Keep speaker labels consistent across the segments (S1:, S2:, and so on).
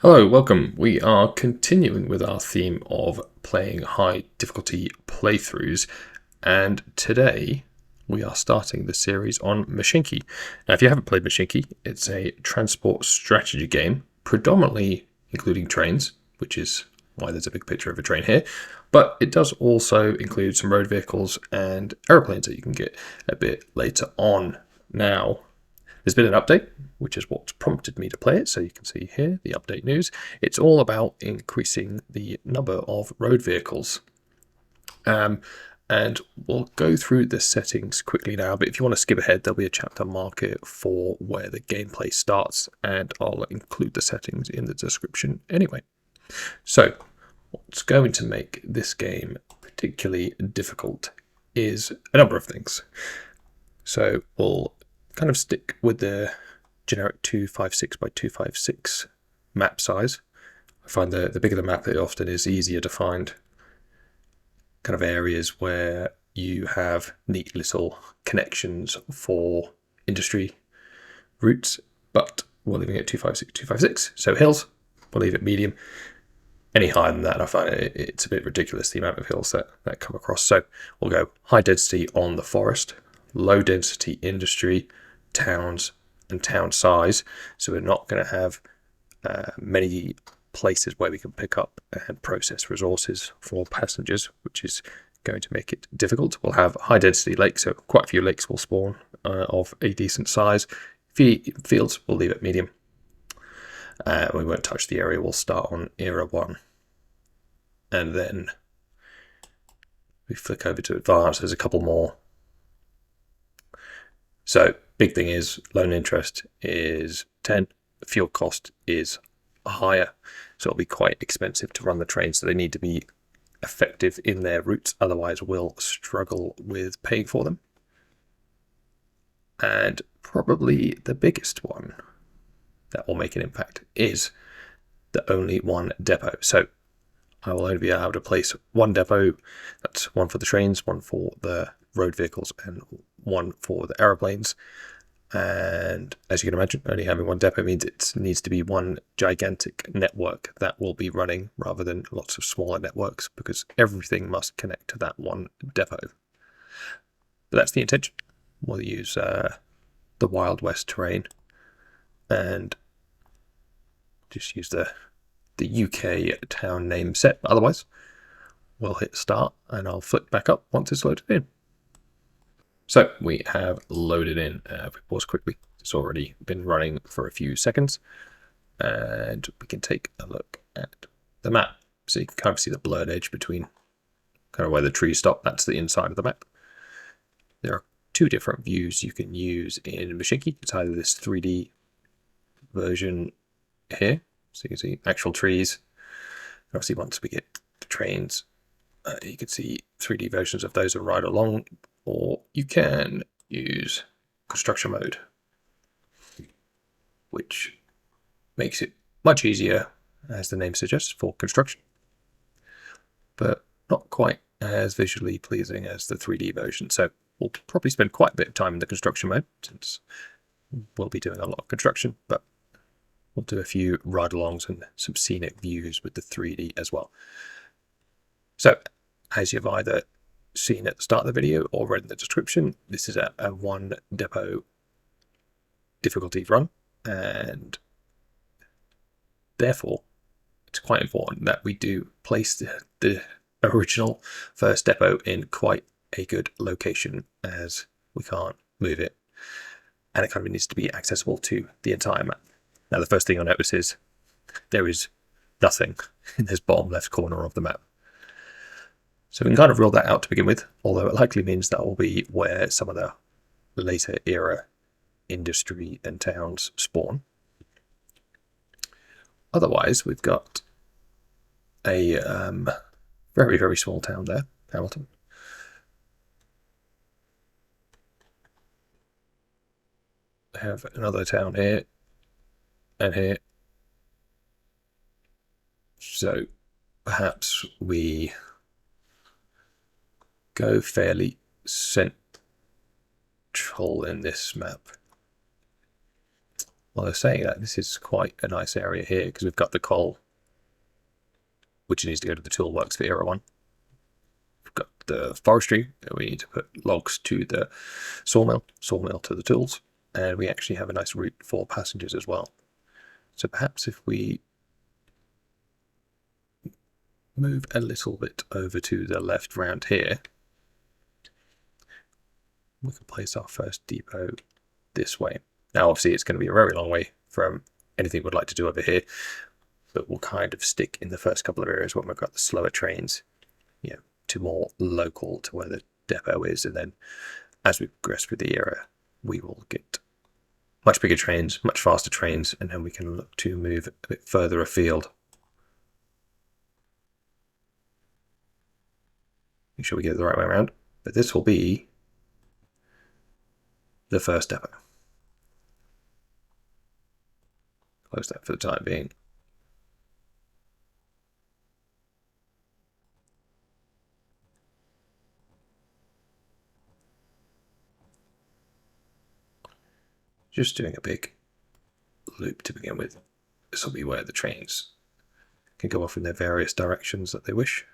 S1: Hello, welcome. We are continuing with our theme of playing high difficulty playthroughs, and today we are starting the series on Mashinky. Now, if you haven't played Mashinky, it's a transport strategy game, predominantly including trains, which is why there's a big picture of a train here, but it does also include some road vehicles and aeroplanes that you can get a bit later on. Now, there's been an update, which is what's prompted me to play it. So you can see here the update news. It's all about increasing the number of road vehicles. And we'll go through the settings quickly now, but if you want to skip ahead, there'll be a chapter marker for where the gameplay starts, and I'll include the settings in the description anyway. So what's going to make this game particularly difficult is a number of things. So we'll kind of stick with the generic 256 by 256 map size. I find the bigger the map, it often is easier to find kind of areas where you have neat little connections for industry routes, but we're leaving it 256, 256. So hills, we'll leave it medium. Any higher than that, I find it's a bit ridiculous, the amount of hills that come across. So we'll go high density on the forest, low density industry, towns, and town size. So we're not going to have many places where we can pick up and process resources for passengers, which is going to make it difficult. We'll have high density lakes, so quite a few lakes will spawn of a decent size. Fields, we'll leave it medium. We won't touch the area. We'll start on era 1. And then we flick over to advanced. There's a couple more. So big thing is loan interest is 10. Fuel cost is higher, so it'll be quite expensive to run the trains. So they need to be effective in their routes, otherwise we'll struggle with paying for them. And probably the biggest one that will make an impact is the only one depot. So I will only be able to place one depot. That's one for the trains, one for the road vehicles, and one for the aeroplanes. And as you can imagine, only having one depot means it needs to be one gigantic network that will be running rather than lots of smaller networks, because everything must connect to that one depot. But that's the intention. We'll use the Wild West terrain and just use the UK town name set. Otherwise, we'll hit start and I'll flick back up once it's loaded in. So we have loaded in. If we pause quickly, it's already been running for a few seconds, and we can take a look at the map. So you can kind of see the blurred edge between kind of where the trees stop. That's the inside of the map. There are two different views you can use in Mashinky. It's either this 3D version here, so you can see actual trees. Obviously, once we get the trains, you can see 3D versions of those and ride along. Or you can use construction mode, which makes it much easier, as the name suggests, for construction, but not quite as visually pleasing as the 3D version. So we'll probably spend quite a bit of time in the construction mode, since we'll be doing a lot of construction, but we'll do a few ride-alongs and some scenic views with the 3D as well. So as you've either seen at the start of the video or read in the description, this is a one depot difficulty run, and therefore it's quite important that we do place the original first depot in quite a good location, as we can't move it and it kind of needs to be accessible to the entire map. Now the first thing you'll notice is there is nothing in this bottom left corner of the map. So we can kind of rule that out to begin with, although it likely means that will be where some of the later era industry and towns spawn. Otherwise, we've got a very, very small town there, Hamilton. We have another town here and here. So perhaps we go fairly central in this map. Well, they're saying that this is quite a nice area here because we've got the coal, which needs to go to the tool works for Era 1. We've got the forestry, we need to put logs to the sawmill to the tools, and we actually have a nice route for passengers as well. So perhaps if we move a little bit over to the left round here, we can place our first depot this way. Now, obviously, it's going to be a very long way from anything we'd like to do over here, but we'll kind of stick in the first couple of areas when we've got the slower trains, to more local to where the depot is. And then as we progress through the era, we will get much bigger trains, much faster trains, and then we can look to move a bit further afield. Make sure we get it the right way around. But this will be the first depot. Close that for the time being. Just doing a big loop to begin with. This will be where the trains can go off in their various directions that they wish.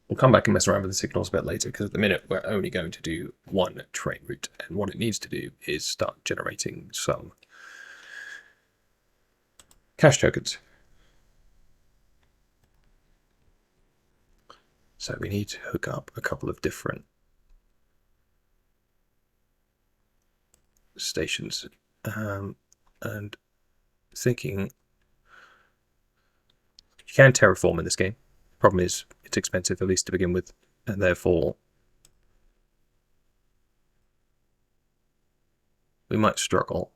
S1: We'll come back and mess around with the signals a bit later, because at the minute we're only going to do one train route, and what it needs to do is start generating some cash tokens. So we need to hook up a couple of different stations, and thinking you can terraform in this game. Problem is it's expensive, at least to begin with, and therefore we might struggle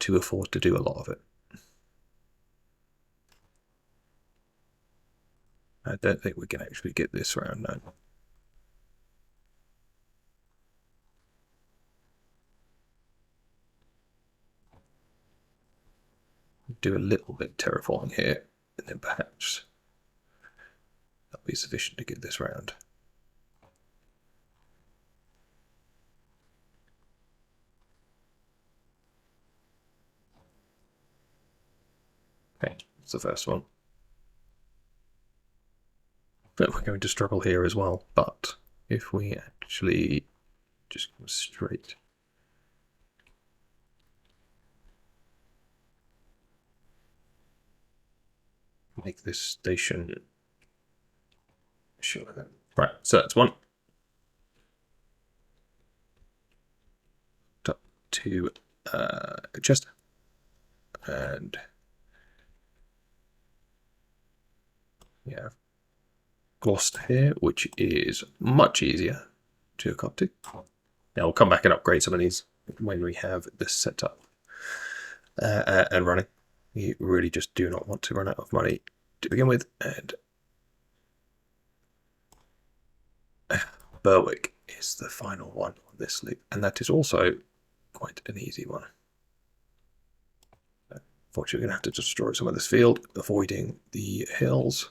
S1: to afford to do a lot of it. I don't think we can actually get this round now. Do a little bit terraforming here, and then perhaps that'll be sufficient to get this round. Okay, that's the first one. But we're going to struggle here as well, but if we actually just go straight, make this station sure. Right, so that's one. Up to Chester, and yeah, Gloucester here, which is much easier to hook up to. Now we'll come back and upgrade some of these when we have this set up and running. You really just do not want to run out of money to begin with. And Berwick is the final one on this loop, and that is also quite an easy one. Fortunately, we're going to have to destroy some of this field, avoiding the hills.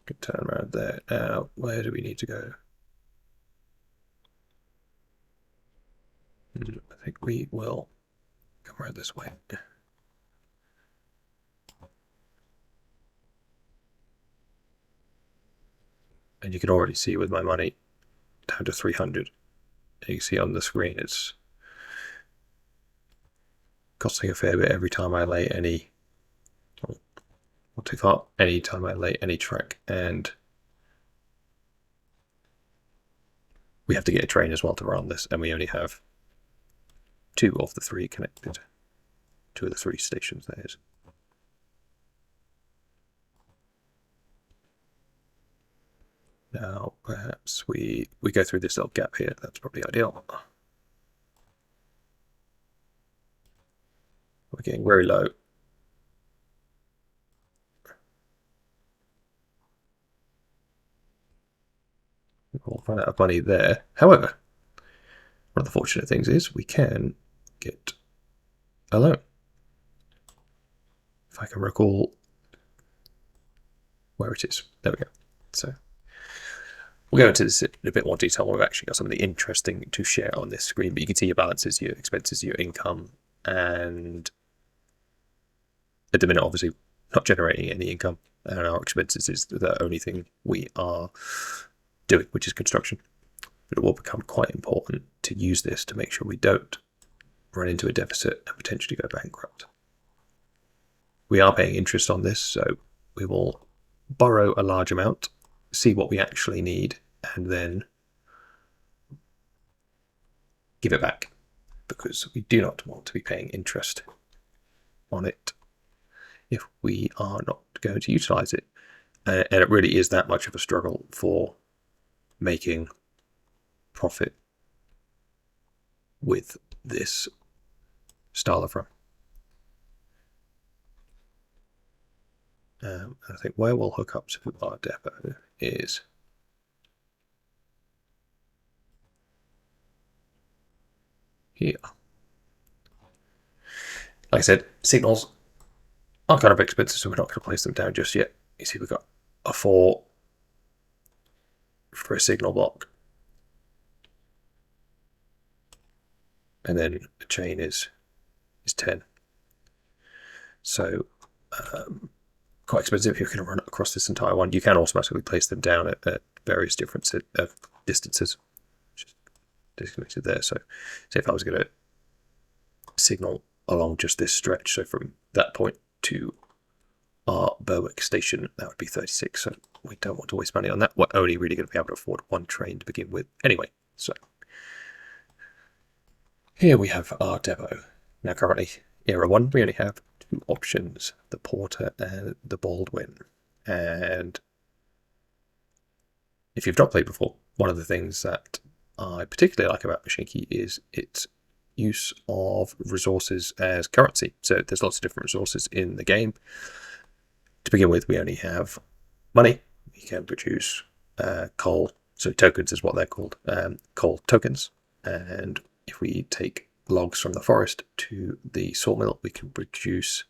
S1: Good turn around there. Now, where do we need to go? I think we will come around this way. And you can already see with my money down to 300. You can see on the screen it's costing a fair bit every time I lay any, not too far, any time I lay any track. And we have to get a train as well to run this, and we only have 2 of the 3 connected. 2 of the 3 stations, that is. Now, perhaps we go through this little gap here. That's probably ideal. We're getting very low. We'll run out of money there. However, One of the fortunate things is we can get a loan. If I can recall where it is. There we go. So we'll go into this in a bit more detail. We've actually got something interesting to share on this screen, but you can see your balances, your expenses, your income, and at the minute, obviously, not generating any income, and our expenses is the only thing we are doing, which is construction. But it will become quite important to use this to make sure we don't run into a deficit and potentially go bankrupt. We are paying interest on this, so we will borrow a large amount, see what we actually need, and then give it back, because we do not want to be paying interest on it if we are not going to utilize it. And it really is that much of a struggle for making profit with this style of run. I think where we'll hook up to our depot is here. Like I said, signals are kind of expensive, so we're not going to place them down just yet. You see, we've got a 4 for a signal block, and then the chain is 10. So quite expensive if you're going to run it across this entire one. You can automatically place them down at various different distances, which is disconnected there. So if I was going to signal along just this stretch, so from that point to our Berwick station, that would be 36. So we don't want to waste money on that. We're only really going to be able to afford one train to begin with anyway. So here we have our depot. Now currently, Era 1, we only have 2 options, the Porter and the Baldwin. And if you've not played before, one of the things that I particularly like about Mashinky is its use of resources as currency. So there's lots of different resources in the game. To begin with, we only have money. We can produce coal. So tokens is what they're called, coal tokens. And if we take logs from the forest to the sawmill, we can produce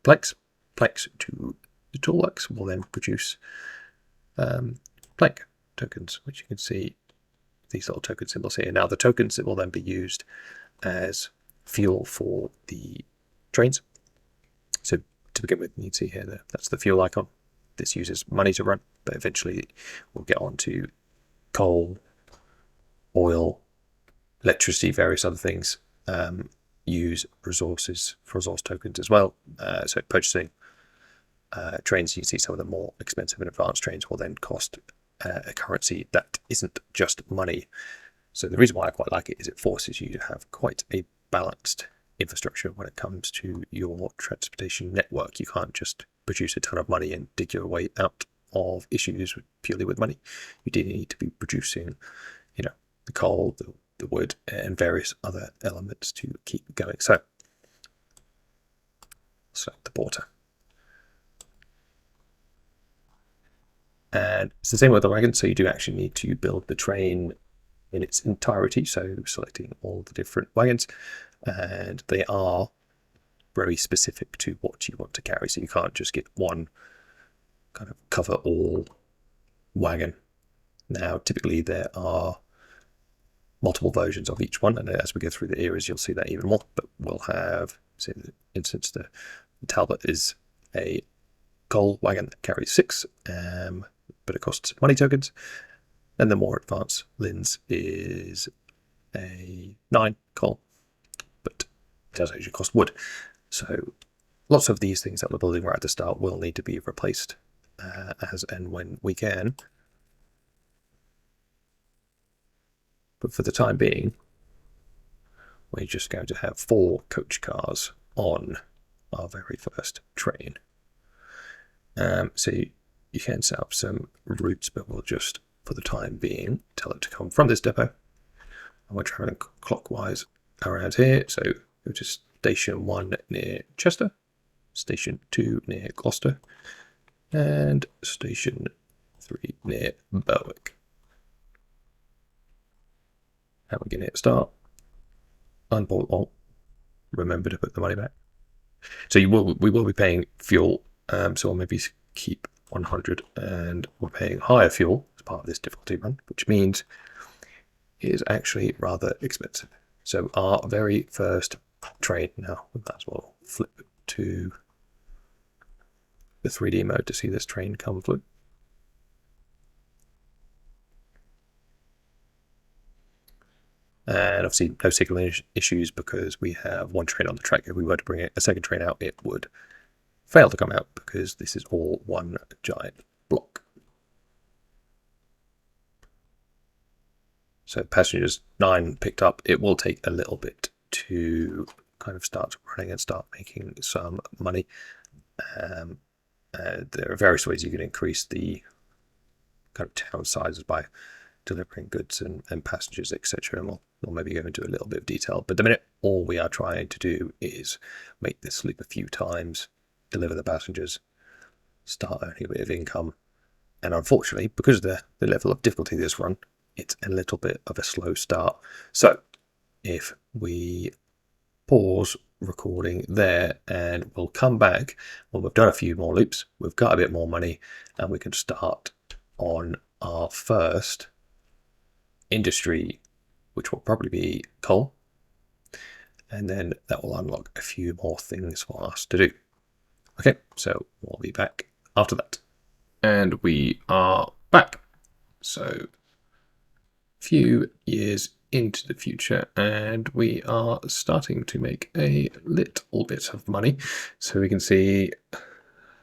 S1: planks. Planks to the toolworks will then produce plank tokens, which you can see these little token symbols here. Now the tokens will then be used as fuel for the trains. So to begin with, you can see here, that's the fuel icon. This uses money to run, but eventually we'll get on to coal, oil, electricity, various other things use resources for resource tokens as well. So purchasing trains, you can see some of the more expensive and advanced trains will then cost a currency that isn't just money. So the reason why I quite like it is it forces you to have quite a balanced infrastructure when it comes to your transportation network. You can't just produce a ton of money and dig your way out of issues purely with money. You do need to be producing, the coal, the wood, and various other elements to keep going. So select the Porter. And it's the same with the wagon, so you do actually need to build the train in its entirety. So selecting all the different wagons, and they are very specific to what you want to carry. So you can't just get one kind of cover all wagon. Now, typically there are multiple versions of each one, and as we go through the eras, you'll see that even more. But we'll have, say, for instance, the Talbot is a coal wagon that carries 6, but it costs money tokens. And the more advanced Linz is a 9 coal, but it does actually cost wood. So lots of these things that we're building right at the start will need to be replaced as and when we can. But for the time being, we're just going to have 4 coach cars on our very first train. So you can set up some routes, but we'll just, for the time being, tell it to come from this depot. And we're traveling clockwise around here. So go to station 1 near Chester, station 2 near Gloucester, and station 3 near Berwick. and we can hit start, unpause alt, remember to put the money back. So we will be paying fuel, so we'll maybe keep 100, and we're paying higher fuel as part of this difficulty run, which means it is actually rather expensive. So our very first train, now we might as well flip to the 3D mode to see this train come through. And obviously no signal issues because we have one train on the track. If we were to bring a second train out, it would fail to come out because this is all one giant block. So passengers 9 picked up. It will take a little bit to kind of start running and start making some money. There are various ways you can increase the kind of town sizes by delivering goods and passengers, etc. And we'll maybe go into a little bit of detail. But the minute all we are trying to do is make this loop a few times, deliver the passengers, start earning a bit of income. And unfortunately, because of the level of difficulty of this run, it's a little bit of a slow start. So if we pause recording there and we'll come back when we've done a few more loops, we've got a bit more money, and we can start on our first industry, which will probably be coal, and then that will unlock a few more things for us to do. Okay, so we'll be back after that. And we are back. So a few years into the future, and we are starting to make a little bit of money. So we can see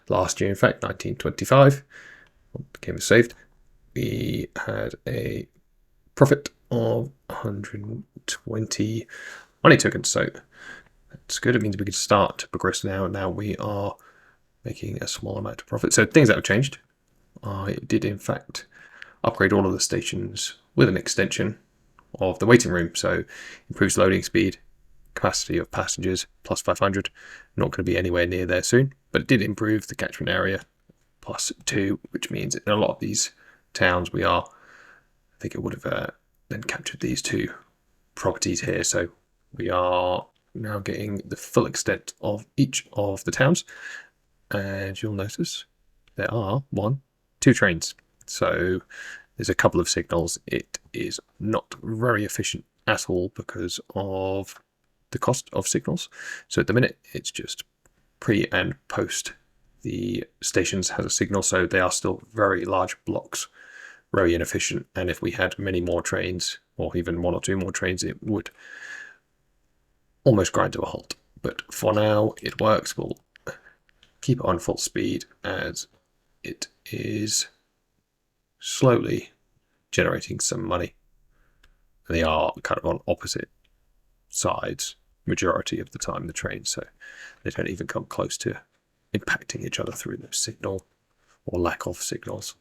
S1: last year, in fact, 1925, the game was saved, we had a profit of 120 money tokens. So that's good. It means we can start to progress now. Now we are making a small amount of profit. So things that have changed. I did, in fact, upgrade all of the stations with an extension of the waiting room. So improves loading speed, capacity of passengers, plus 500. Not going to be anywhere near there soon, but it did improve the catchment area, plus 2, which means in a lot of these towns I think it would have then captured these 2 properties here. So we are now getting the full extent of each of the towns. And you'll notice there are 1, 2 trains. So there's a couple of signals. It is not very efficient at all because of the cost of signals. So at the minute, it's just pre and post the stations has a signal. So they are still very large blocks, very inefficient. And if we had many more trains, or even 1 or 2 more trains, it would almost grind to a halt. But for now, it works. We'll keep it on full speed as it is slowly generating some money. They are kind of on opposite sides majority of the time, the trains, so they don't even come close to impacting each other through the signal or lack of signals.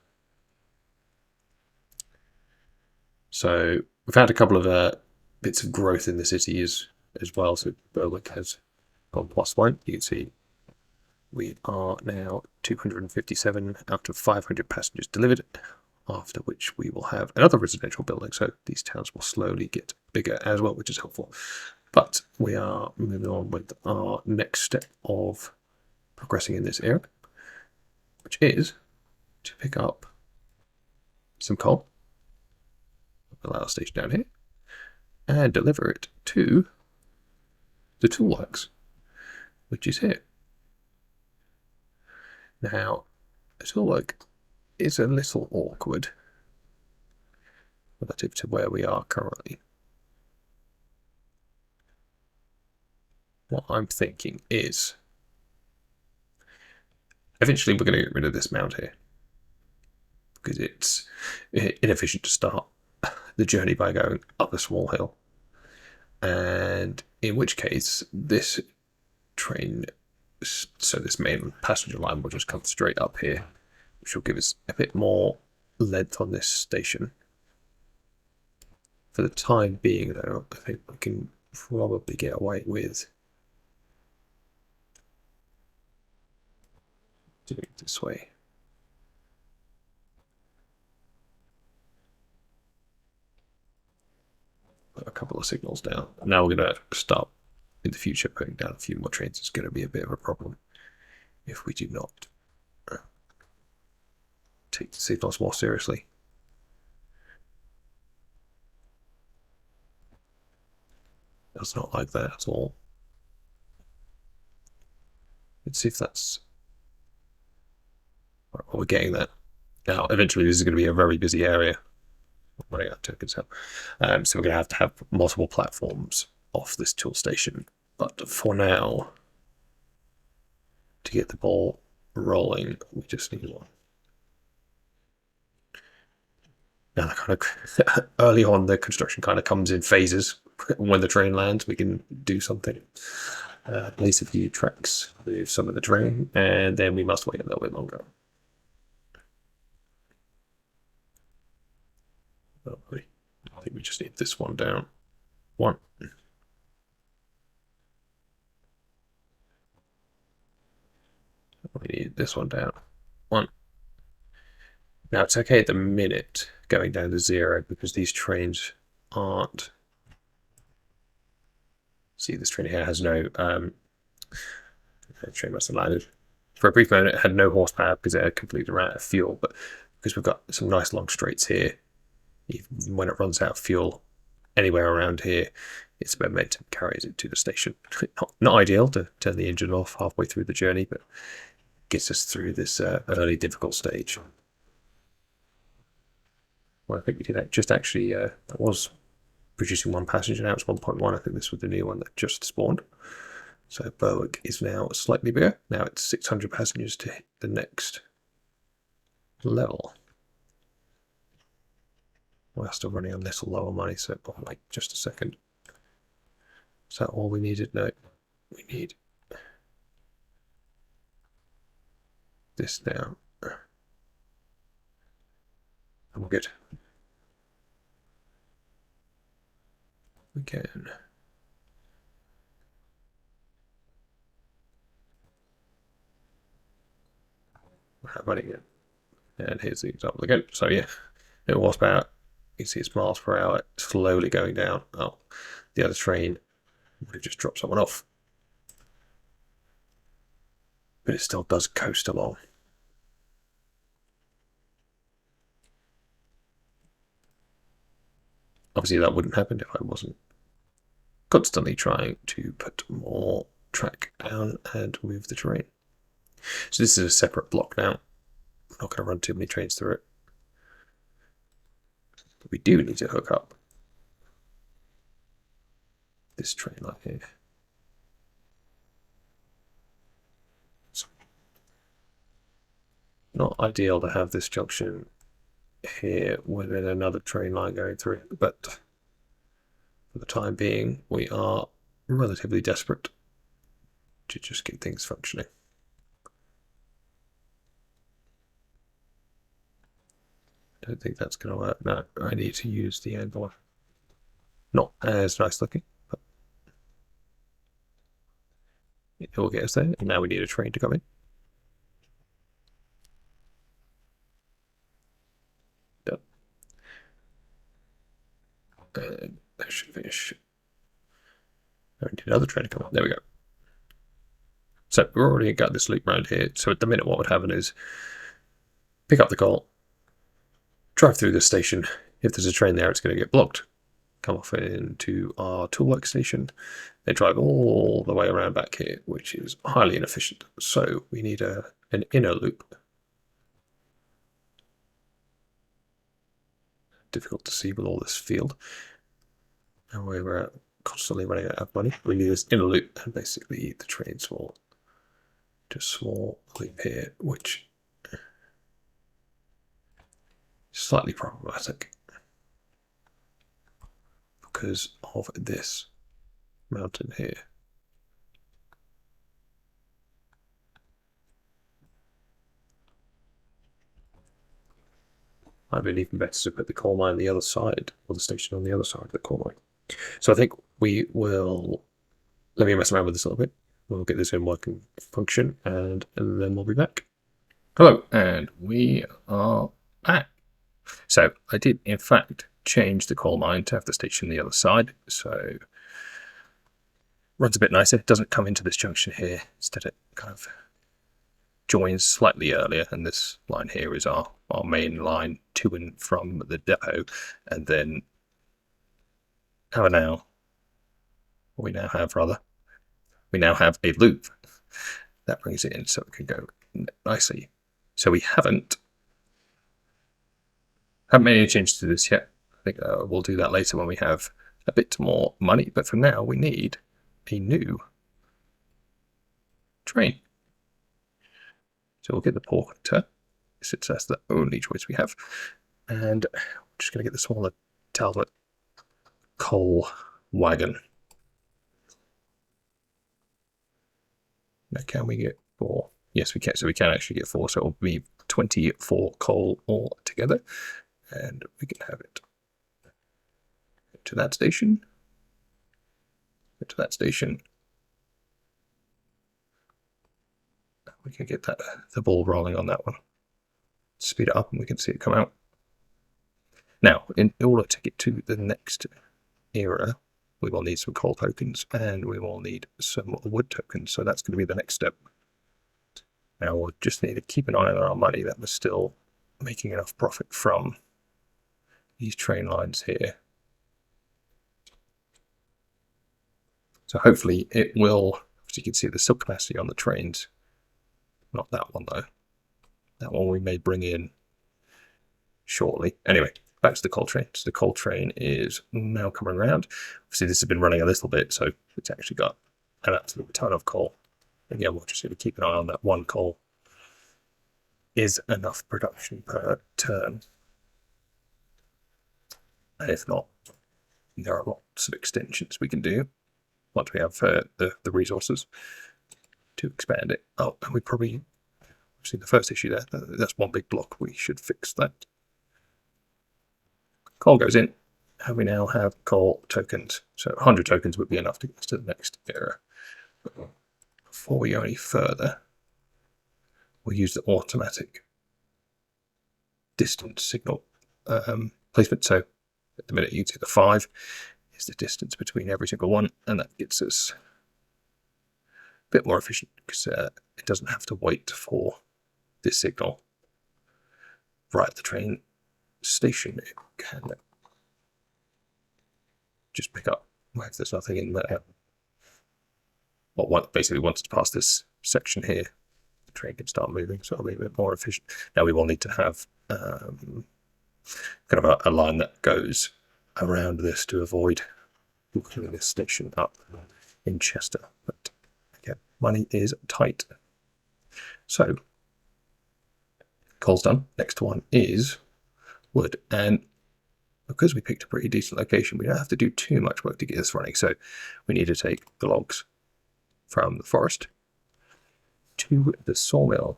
S1: So we've had a couple of bits of growth in the city as well. So Berwick has gone +1. You can see we are now 257 out of 500 passengers delivered, after which we will have another residential building. So these towns will slowly get bigger as well, which is helpful. But we are moving on with our next step of progressing in this area, which is to pick up some coal, allow a station down here, and deliver it to the toolworks, which is here. Now, the toolwork is a little awkward relative to where we are currently. What I'm thinking is eventually we're going to get rid of this mount here because it's inefficient to start the journey by going up a small hill, and in which case this train, so this main passenger line, will just come straight up here, which will give us a bit more length on this station. For the time being, though, I think we can probably get away with doing it this way. a couple of signals down. Now we're going to start in the future putting down a few more trains. It's going to be a bit of a problem if we do not take the signals more seriously. It's not like that at all. Let's see if that's... Well, we're getting that. Now, eventually this is going to be a very busy area. Running out of tokens now. So we're going to have multiple platforms off this tool station. But for now, to get the ball rolling, we just need one. Now, the kind of early on, the construction kind of comes in phases. When the train lands, we can do something. Place a few tracks, move some of the train, and then we must wait a little bit longer. I think we just need this one down. One. We need this one down. One. Now it's okay at the minute going down to 0 because these trains aren't. See, this train here has no. The train must have landed. For a brief moment, it had no horsepower because it had completely run out of fuel. But because we've got some nice long straights here, even when it runs out of fuel anywhere around here, its momentum carries it to the station. Not ideal to turn the engine off halfway through the journey, but gets us through this early difficult stage. Well, I think we did that just actually, that was producing 1 passenger, now it's 1.1. I think this was the new one that just spawned. So Berwick is now slightly bigger. Now it's 600 passengers to hit the next level. We're still running a little lower money, so wait just a second. Is that all we needed? No, we need this now. And we're good. We can. We're running it. And here's the example again. So yeah, it was about, you can see it's miles per hour, slowly going down. Oh, the other train would have just dropped someone off. But it still does coast along. Obviously that wouldn't happen if I wasn't constantly trying to put more track down and move the terrain. So this is a separate block now. We're not going to run too many trains through it. But we do need to hook up this train line here. So not ideal to have this junction here with another train line going through, but for the time being, we are relatively desperate to just get things functioning. I don't think that's going to work. No, I need to use the envelope. Not as nice looking, but it will get us there. And now we need a train to come in. Done. And that should finish. I need another train to come in. There we go. So we've already got this loop around here. So at the minute, what would happen is pick up the call, drive through the station. If there's a train there, it's going to get blocked. Come off into our toolwork station, then drive all the way around back here, which is highly inefficient. So we need an inner loop. Difficult to see with all this field. And we're constantly running out of money. We need this inner loop, and basically the trains will do a small loop here, which is slightly problematic because of this mountain here. I'd been even better to put the coal mine on the other side, or the station on the other side of the coal mine. So I think we will, let me mess around with this a little bit. We'll get this in working function, and then we'll be back. Hello, and we are back. So I did, in fact, change the coal mine to have the station the other side, so runs a bit nicer. It doesn't come into this junction here. Instead, it kind of joins slightly earlier, and this line here is our main line to and from the depot. And then we now have a loop that brings it in, so it can go nicely. So we haven't made any changes to this yet. I think we'll do that later when we have a bit more money, but for now we need a new train. So we'll get the porter, since that's the only choice we have. And we're just going to get the smaller Talbot coal wagon. Now, can we get 4? Yes, we can. So we can actually get 4. So it'll be 24 coal all together. And we can have it to that station. To that station. We can get the ball rolling on that one. Speed it up and we can see it come out. Now, in order to get to the next era, we will need some coal tokens and we will need some wood tokens. So that's going to be the next step. Now we'll just need to keep an eye on our money that we're still making enough profit from these train lines here. So hopefully it will, as you can see, the silk capacity on the trains. Not that one though. That one we may bring in shortly. Anyway, back to the coal train. So the coal train is now coming around. Obviously this has been running a little bit, so it's actually got an absolute ton of coal. Again, we'll just need to keep an eye on that. One coal is enough production per turn. And if not, there are lots of extensions we can do once we have the resources to expand it. Oh, and we probably see the first issue there. That's one big block. We should fix that. Coal goes in, and we now have coal tokens. So 100 tokens would be enough to get us to the next era. Before we go any further, we'll use the automatic distance signal placement. So at the minute you see the 5 is the distance between every single one, and that gets us a bit more efficient because it doesn't have to wait for this signal right at the train station. It can just pick up if there's nothing in there. Well, basically once it's past this section here, the train can start moving, so it'll be a bit more efficient. Now we will need to have kind of a line that goes around this to avoid hooking this station up in Chester. But again, money is tight. So coal's done. Next one is wood, and because we picked a pretty decent location, we don't have to do too much work to get this running. So we need to take the logs from the forest to the sawmill,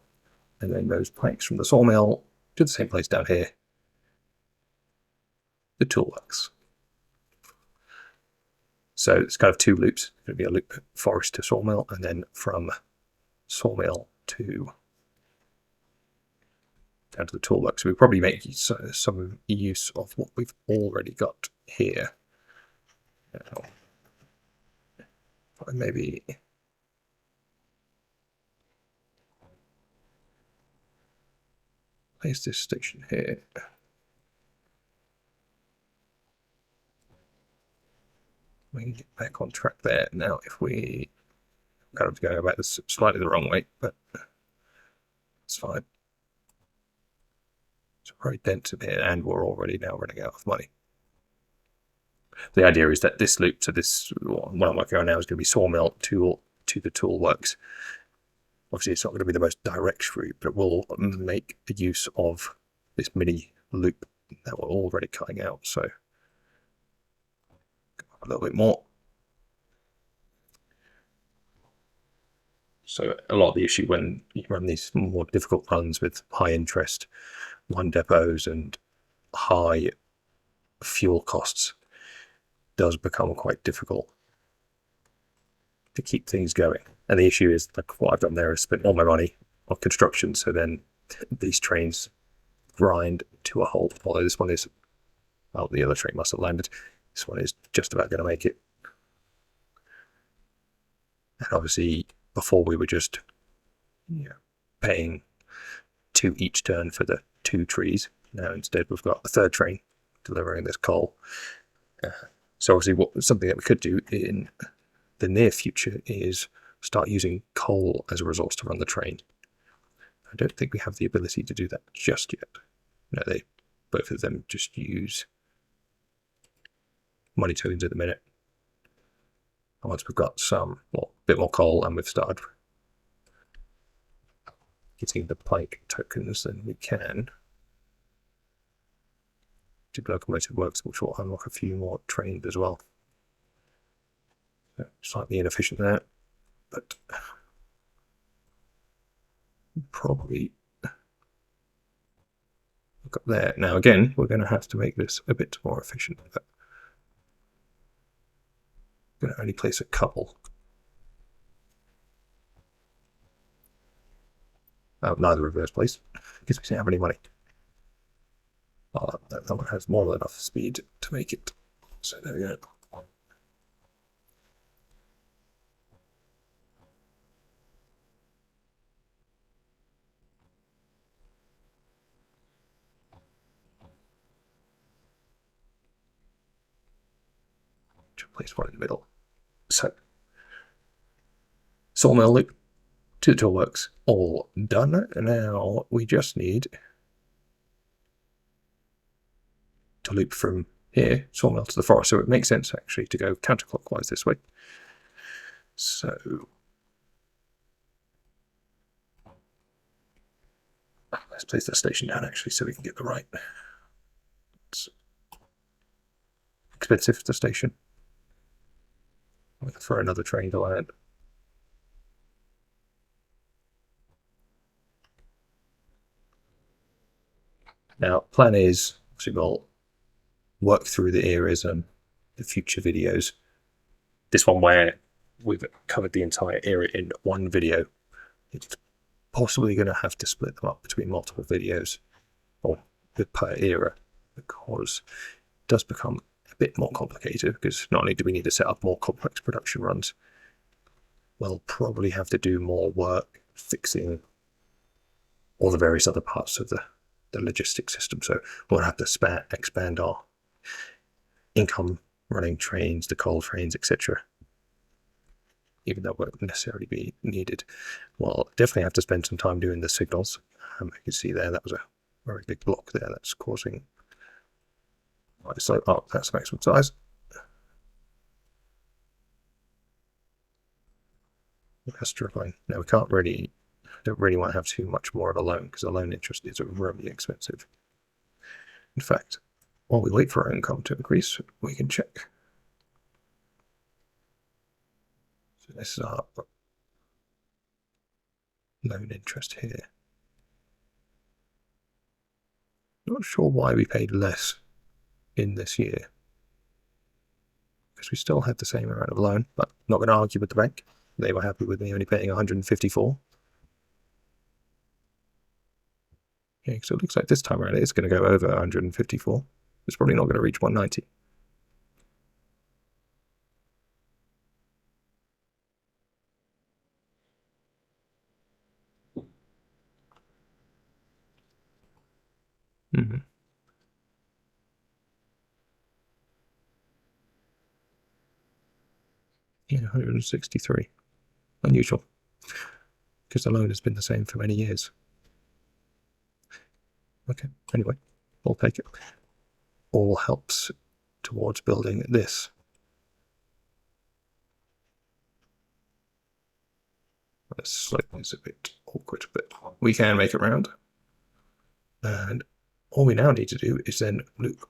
S1: and then those planks from the sawmill to the same place down here, the toolworks. So it's kind of 2 loops. It's going to be a loop forest to sawmill, and then from sawmill to down to the toolworks. So we probably make some use of what we've already got here. Maybe place this station here. We can get back on track there. Now, if we kind of go about this slightly the wrong way, but it's fine. It's very dense in here, and we're already now running out of money. The idea is that this loop, so this what I'm working on now, is going to be sawmill to the tool works. Obviously, it's not going to be the most direct route, but it will make use of this mini loop that we're already cutting out. So a little bit more. So a lot of the issue when you run these more difficult runs with high interest line depots and high fuel costs does become quite difficult to keep things going. And the issue is, like what I've done there is spent all my money on construction, so then these trains grind to a halt, although this one is Oh, the other train must have landed. This one is just about going to make it. And obviously, before we were just paying 2 each turn for the 2 trees. Now instead we've got a third train delivering this coal. So obviously something that we could do in the near future is start using coal as a resource to run the train. I don't think we have the ability to do that just yet. No, both of them just use money tokens at the minute. And once we've got a bit more coal and we've started getting the pike tokens, then we can do locomotive works, which will unlock a few more trains as well. So slightly inefficient there, but probably look up there. Now again, we're going to have to make this a bit more efficient. But I'm going to only place a couple. Neither reverse place, because we don't have any money. That one has more than enough speed to make it. So there we go. Place one in the middle. So, sawmill loop to the toolworks, all done. Now we just need to loop from here, sawmill, to the forest. So it makes sense actually to go counterclockwise this way. So let's place that station down actually so we can get the right. It's expensive, the station. For another train to land. Now, plan is, obviously we'll work through the areas and the future videos. This one where we've covered the entire area in one video, it's possibly going to have to split them up between multiple videos or per era, because it does become a bit more complicated, because not only do we need to set up more complex production runs, we'll probably have to do more work fixing all the various other parts of the logistics system. So we'll have to expand our income running trains, the coal trains, etc. Even though it won't necessarily be needed. We'll definitely have to spend some time doing the signals. You can see there, that was a very big block there that's causing oh, that's maximum size. Line. Now we don't really want to have too much more of a loan, because a loan interest is really expensive. In fact, while we wait for our income to increase, we can check. So this is our loan interest here. Not sure why we paid less in this year, because we still had the same amount of loan, but not going to argue with the bank. They were happy with me only paying 154. Okay, so it looks like this time around it's going to go over 154. It's probably not going to reach 190. Mm-hmm. Yeah, 163. Unusual, because the loan has been the same for many years. Okay, anyway, we'll take it. All helps towards building this. This is a bit awkward, but we can make it round. And all we now need to do is then loop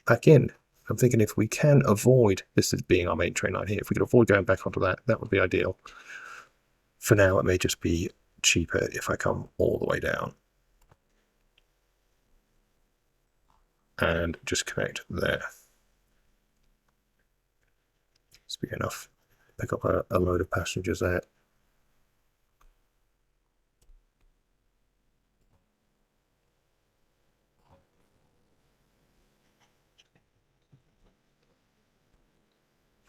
S1: back in. I'm thinking if we can avoid this as being our main train line here, if we could avoid going back onto that, that would be ideal. For now, it may just be cheaper if I come all the way down and just connect there. It's big enough. Pick up a load of passengers there.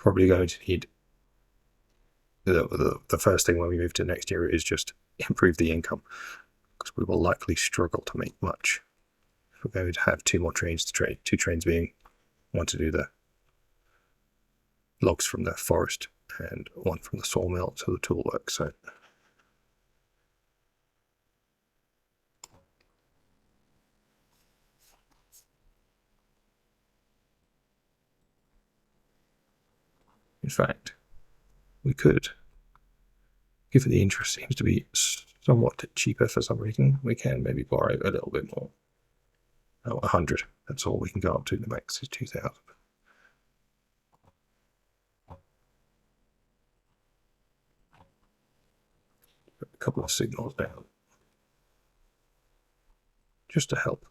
S1: probably going to need the first thing when we move to next year is just improve the income, because we will likely struggle to make much if we're going to have 2 more trains to trade. 2 trains being one to do the logs from the forest and one from the sawmill to the tool work. So in fact, we could, given the interest seems to be somewhat cheaper for some reason, we can maybe borrow a little bit more. Oh, 100. That's all we can go up to. The max is 2,000. A couple of signals down, just to help.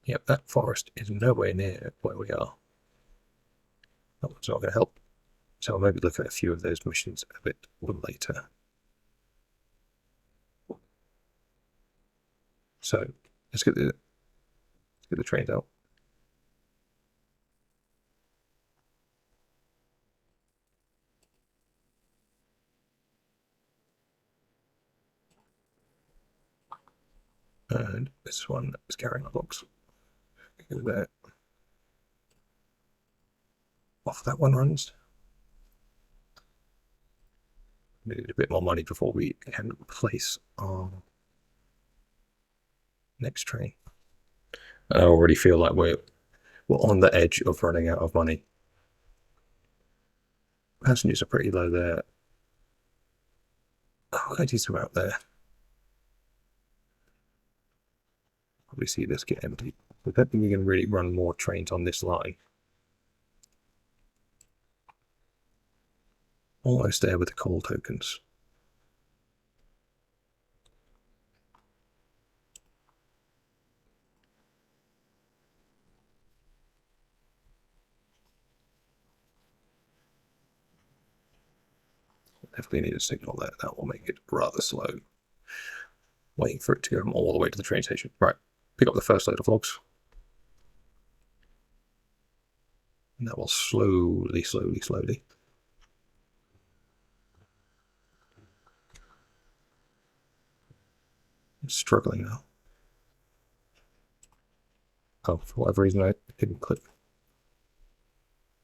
S1: Yep, that forest is nowhere near where we are. That one's not going to help. So I'll maybe look at a few of those missions a bit later. So let's get the trains out. And this one is carrying a box. Go there. Off that one runs. We need a bit more money before we can place our next train. I already feel like we're on the edge of running out of money. Passengers are pretty low there. Oh, I do some out there. Probably see this get empty. I don't think we can really run more trains on this line. Almost there with the coal tokens. Definitely need a signal there. That will make it rather slow. Waiting for it to go all the way to the train station. Right, pick up the first load of logs. And that will slowly. It's struggling now. Oh, for whatever reason I didn't click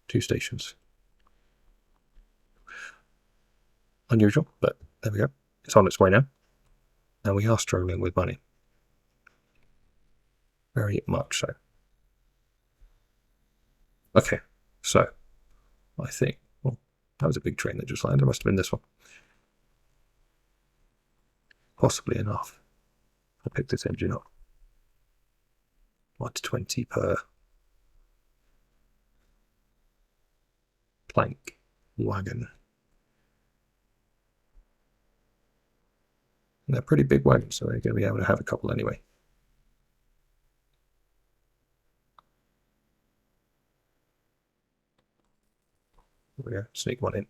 S1: 2 stations. Unusual, but there we go. It's on its way now. And we are struggling with money. Very much so. Okay, so I think, well, that was a big train that just landed. It must have been this one. Possibly enough. I'll pick this engine up. 120 per plank wagon. And they're pretty big wagons, so we're going to be able to have a couple anyway. There we go, sneak one in.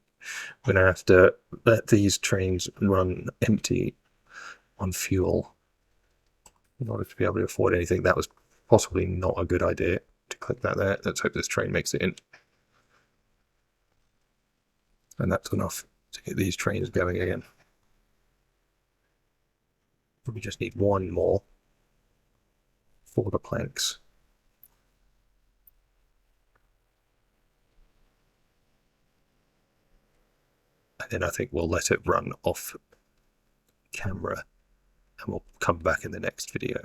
S1: We're going to have to let these trains run empty on fuel in order to be able to afford anything. That was possibly not a good idea to click that there. Let's hope this train makes it in. And that's enough to get these trains going again. We just need one more for the planks. And then I think we'll let it run off camera and we'll come back in the next video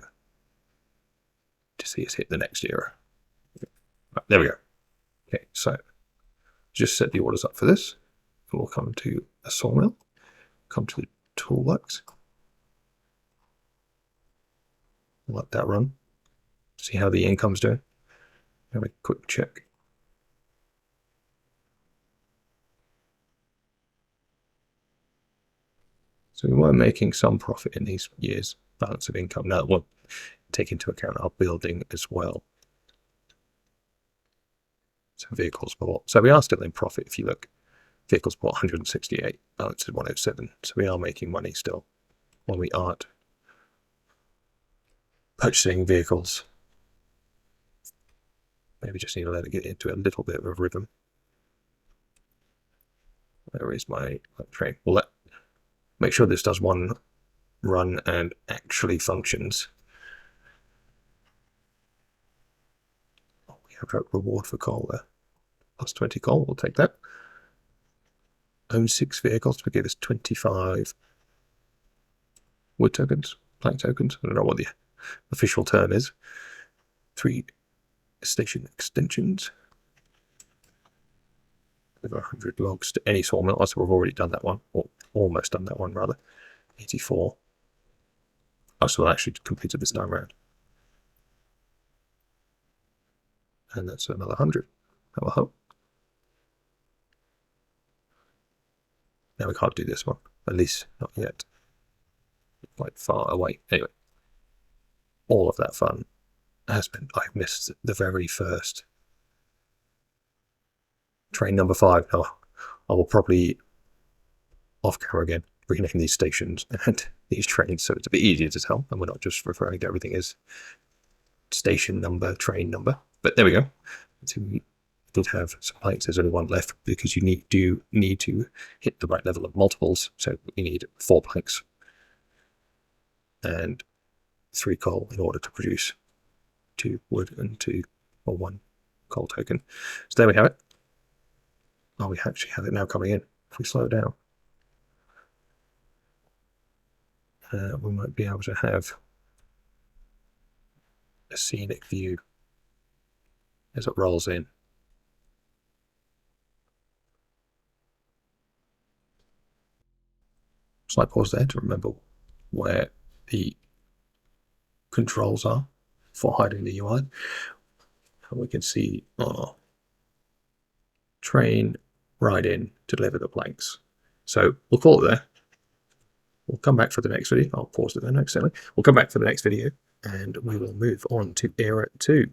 S1: to see us hit the next era. Right, there we go. Okay, so just set the orders up for this. We'll come to a sawmill, come to the toolworks. Let that run. See how the income's doing. Have a quick check. So we were making some profit in these years, balance of income. Now we'll take into account our building as well. So vehicles per watt. So we are still in profit if you look Vehicles bought 168. Oh, it's 107. So we are making money still when we aren't purchasing vehicles. Maybe just need to let it get into a little bit of a rhythm. Where is my train? Well, make sure this does one run and actually functions. Oh, we have a reward for coal there. Plus 20 coal, we'll take that. Own 6 vehicles to give us 25 wood tokens, plank tokens. I don't know what the official term is. 3 station extensions. Over 100 logs to any sawmill. Oh, so we've already done that one, or almost done that one rather. 84. Oh, so we'll actually completed this time around. And that's another 100. That will help. Now we can't do this one, at least not yet. Quite far away. Anyway, all of that fun has been. I've missed the very first train number 5. Oh, I will probably off camera again rename these stations and these trains so it's a bit easier to tell, and we're not just referring to everything as station number, train number. But there we go. So we did have some planks. There's only one left because you need to hit the right level of multiples. So you need 4 planks and 3 coal in order to produce 2 wood and 2 or 1 coal token. So there we have it. Oh, we actually have it now coming in. If we slow it down, we might be able to have a scenic view as it rolls in. Slight pause there to remember where the controls are for hiding the UI. And we can see our train ride in to deliver the planks. So we'll call it there. We'll come back for the next video. I'll pause it then accidentally. We'll come back for the next video and we will move on to era 2.